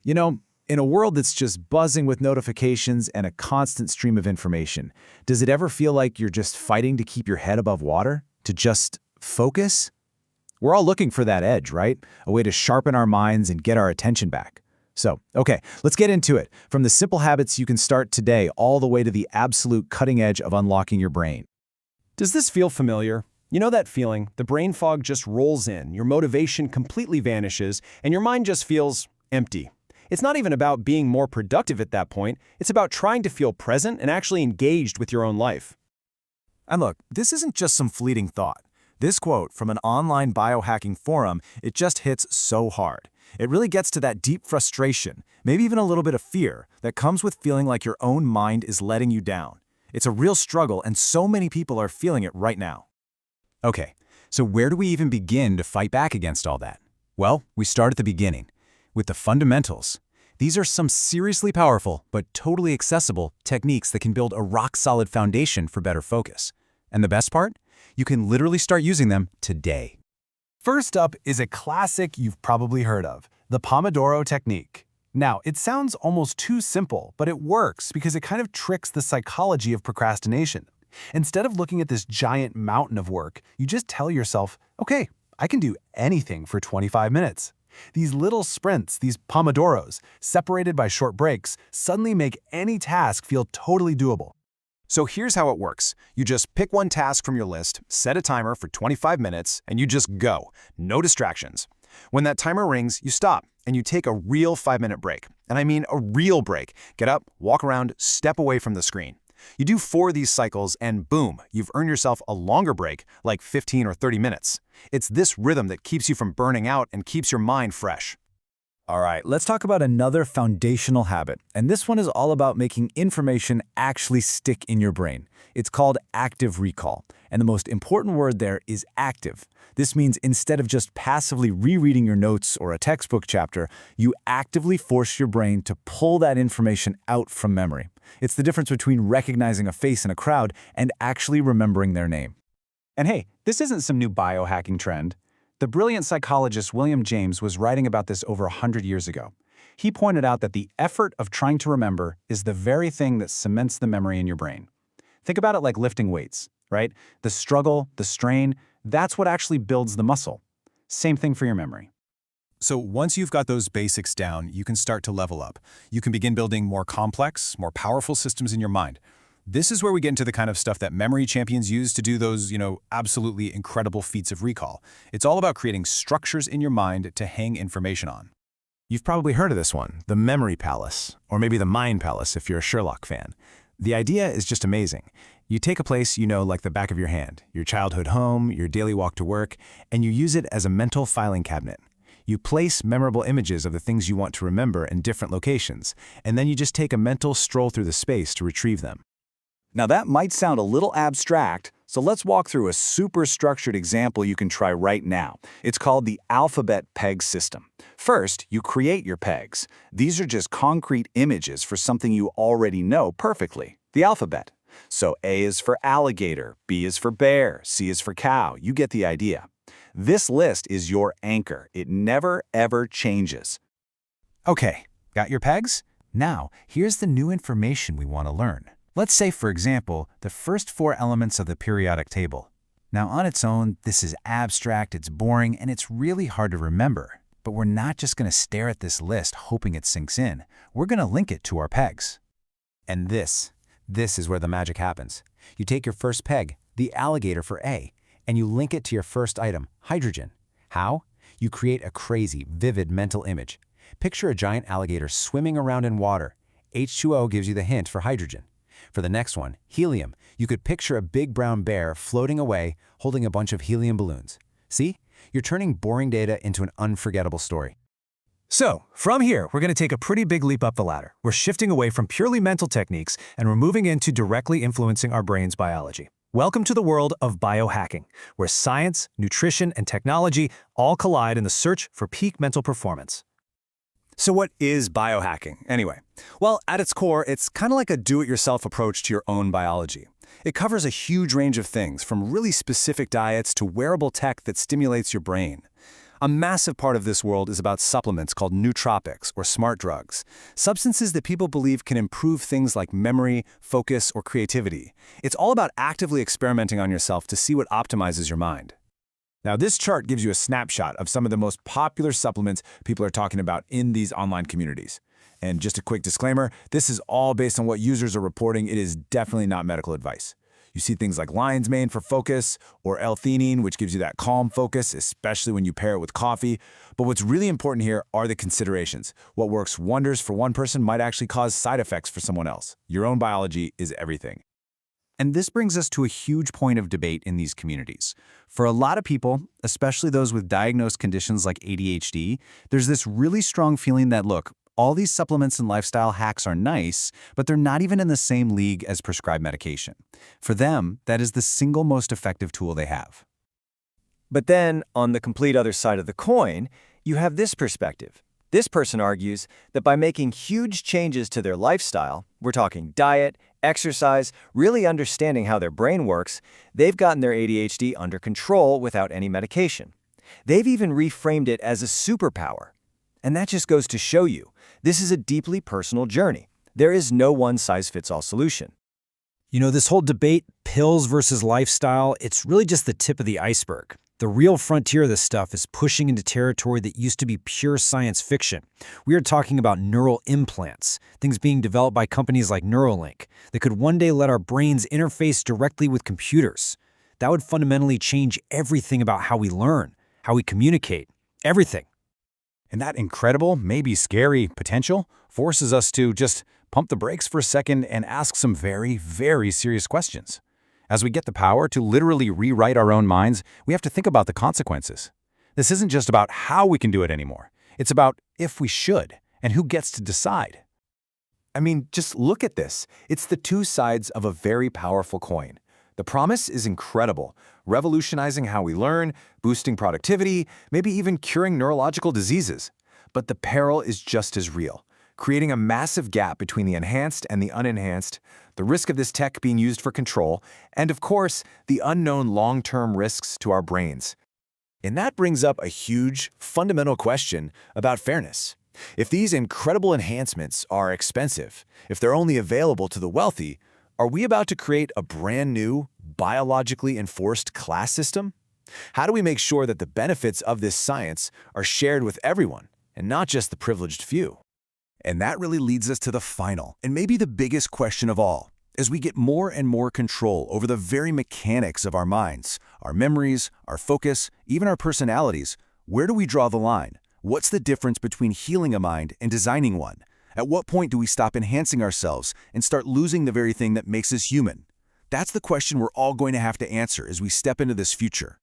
You know, in a world that's just buzzing with notifications and a constant stream of information, does it ever feel like you're just fighting to keep your head above water? To just focus? We're all looking for that edge, right? A way to sharpen our minds and get our attention back. So, okay, let's get into it. From the simple habits you can start today all the way to the absolute cutting edge of unlocking your brain. Does this feel familiar? You know that feeling? The brain fog just rolls in, your motivation completely vanishes, and your mind just feels empty. It's not even about being more productive at that point. It's about trying to feel present and actually engaged with your own life. And look, this isn't just some fleeting thought. This quote from an online biohacking forum, it just hits so hard. It really gets to that deep frustration, maybe even a little bit of fear, that comes with feeling like your own mind is letting you down. It's a real struggle, and so many people are feeling it right now. Okay, so where do we even begin to fight back against all that? Well, we start at the beginning, with the fundamentals. These are some seriously powerful, but totally accessible techniques that can build a rock-solid foundation for better focus. And the best part? You can literally start using them today. First up is a classic you've probably heard of, the Pomodoro technique. Now, it sounds almost too simple, but it works because it kind of tricks the psychology of procrastination. Instead of looking at this giant mountain of work, you just tell yourself, okay, I can do anything for 25 minutes. These little sprints, these Pomodoros, separated by short breaks, suddenly make any task feel totally doable. So here's how it works. You just pick one task from your list, set a timer for 25 minutes, and you just go. No distractions. When that timer rings, you stop, and you take a real 5-minute break. And I mean a real break. Get up, walk around, step away from the screen. You do 4 of these cycles, and boom, you've earned yourself a longer break, like 15 or 30 minutes. It's this rhythm that keeps you from burning out and keeps your mind fresh. All right, let's talk about another foundational habit, and this one is all about making information actually stick in your brain. It's called active recall, and the most important word there is active. This means instead of just passively rereading your notes or a textbook chapter, you actively force your brain to pull that information out from memory. It's the difference between recognizing a face in a crowd and actually remembering their name. And hey, this isn't some new biohacking trend. The brilliant psychologist William James was writing about this over 100 years ago. He pointed out that the effort of trying to remember is the very thing that cements the memory in your brain. Think about it like lifting weights, right? The struggle, the strain, that's what actually builds the muscle. Same thing for your memory. So once you've got those basics down, you can start to level up. You can begin building more complex, more powerful systems in your mind. This is where we get into the kind of stuff that memory champions use to do those, absolutely incredible feats of recall. It's all about creating structures in your mind to hang information on. You've probably heard of this one, the memory palace, or maybe the mind palace if you're a Sherlock fan. The idea is just amazing. You take a place like the back of your hand, your childhood home, your daily walk to work, and you use it as a mental filing cabinet. You place memorable images of the things you want to remember in different locations, and then you just take a mental stroll through the space to retrieve them. Now that might sound a little abstract, so let's walk through a super structured example you can try right now. It's called the alphabet peg system. First, you create your pegs. These are just concrete images for something you already know perfectly, the alphabet. So A is for alligator, B is for bear, C is for cow. You get the idea. This list is your anchor. It never, ever changes. Okay, got your pegs? Now, here's the new information we want to learn. Let's say, for example, the first 4 elements of the periodic table. Now, on its own, this is abstract, it's boring, and it's really hard to remember. But we're not just going to stare at this list hoping it sinks in. We're going to link it to our pegs. And this is where the magic happens. You take your first peg, the alligator for A, and you link it to your first item, hydrogen. How? You create a crazy, vivid mental image. Picture a giant alligator swimming around in water. H2O gives you the hint for hydrogen. For the next one, helium, you could picture a big brown bear floating away, holding a bunch of helium balloons. See? You're turning boring data into an unforgettable story. So, from here, we're going to take a pretty big leap up the ladder. We're shifting away from purely mental techniques, and we're moving into directly influencing our brain's biology. Welcome to the world of biohacking, where science, nutrition, and technology all collide in the search for peak mental performance. So what is biohacking, anyway? Well, at its core, it's kind of like a do-it-yourself approach to your own biology. It covers a huge range of things, from really specific diets to wearable tech that stimulates your brain. A massive part of this world is about supplements called nootropics or smart drugs, substances that people believe can improve things like memory, focus, or creativity. It's all about actively experimenting on yourself to see what optimizes your mind. Now, this chart gives you a snapshot of some of the most popular supplements people are talking about in these online communities. And just a quick disclaimer, this is all based on what users are reporting. It is definitely not medical advice. You see things like lion's mane for focus, or L-theanine, which gives you that calm focus, especially when you pair it with coffee. But what's really important here are the considerations. What works wonders for one person might actually cause side effects for someone else. Your own biology is everything. And this brings us to a huge point of debate in these communities. For a lot of people, especially those with diagnosed conditions like ADHD, there's this really strong feeling that, look, all these supplements and lifestyle hacks are nice, but they're not even in the same league as prescribed medication. For them, that is the single most effective tool they have. But then, on the complete other side of the coin, you have this perspective. This person argues that by making huge changes to their lifestyle, we're talking diet, exercise, really understanding how their brain works, they've gotten their ADHD under control without any medication. They've even reframed it as a superpower. And that just goes to show you, this is a deeply personal journey. There is no one-size-fits-all solution. You know, this whole debate, pills versus lifestyle, it's really just the tip of the iceberg. The real frontier of this stuff is pushing into territory that used to be pure science fiction. We are talking about neural implants, things being developed by companies like Neuralink that could one day let our brains interface directly with computers. That would fundamentally change everything about how we learn, how we communicate, everything. And that incredible, maybe scary potential forces us to just pump the brakes for a second and ask some very, very serious questions. As we get the power to literally rewrite our own minds, we have to think about the consequences. This isn't just about how we can do it anymore. It's about if we should, and who gets to decide. I mean, just look at this. It's the two sides of a very powerful coin. The promise is incredible, revolutionizing how we learn, boosting productivity, maybe even curing neurological diseases. But the peril is just as real, creating a massive gap between the enhanced and the unenhanced, the risk of this tech being used for control, and of course, the unknown long-term risks to our brains. And that brings up a huge, fundamental question about fairness. If these incredible enhancements are expensive, if they're only available to the wealthy, are we about to create a brand new, biologically enforced class system? How do we make sure that the benefits of this science are shared with everyone, and not just the privileged few? And that really leads us to the final, and maybe the biggest question of all. As we get more and more control over the very mechanics of our minds, our memories, our focus, even our personalities, where do we draw the line? What's the difference between healing a mind and designing one? At what point do we stop enhancing ourselves and start losing the very thing that makes us human? That's the question we're all going to have to answer as we step into this future.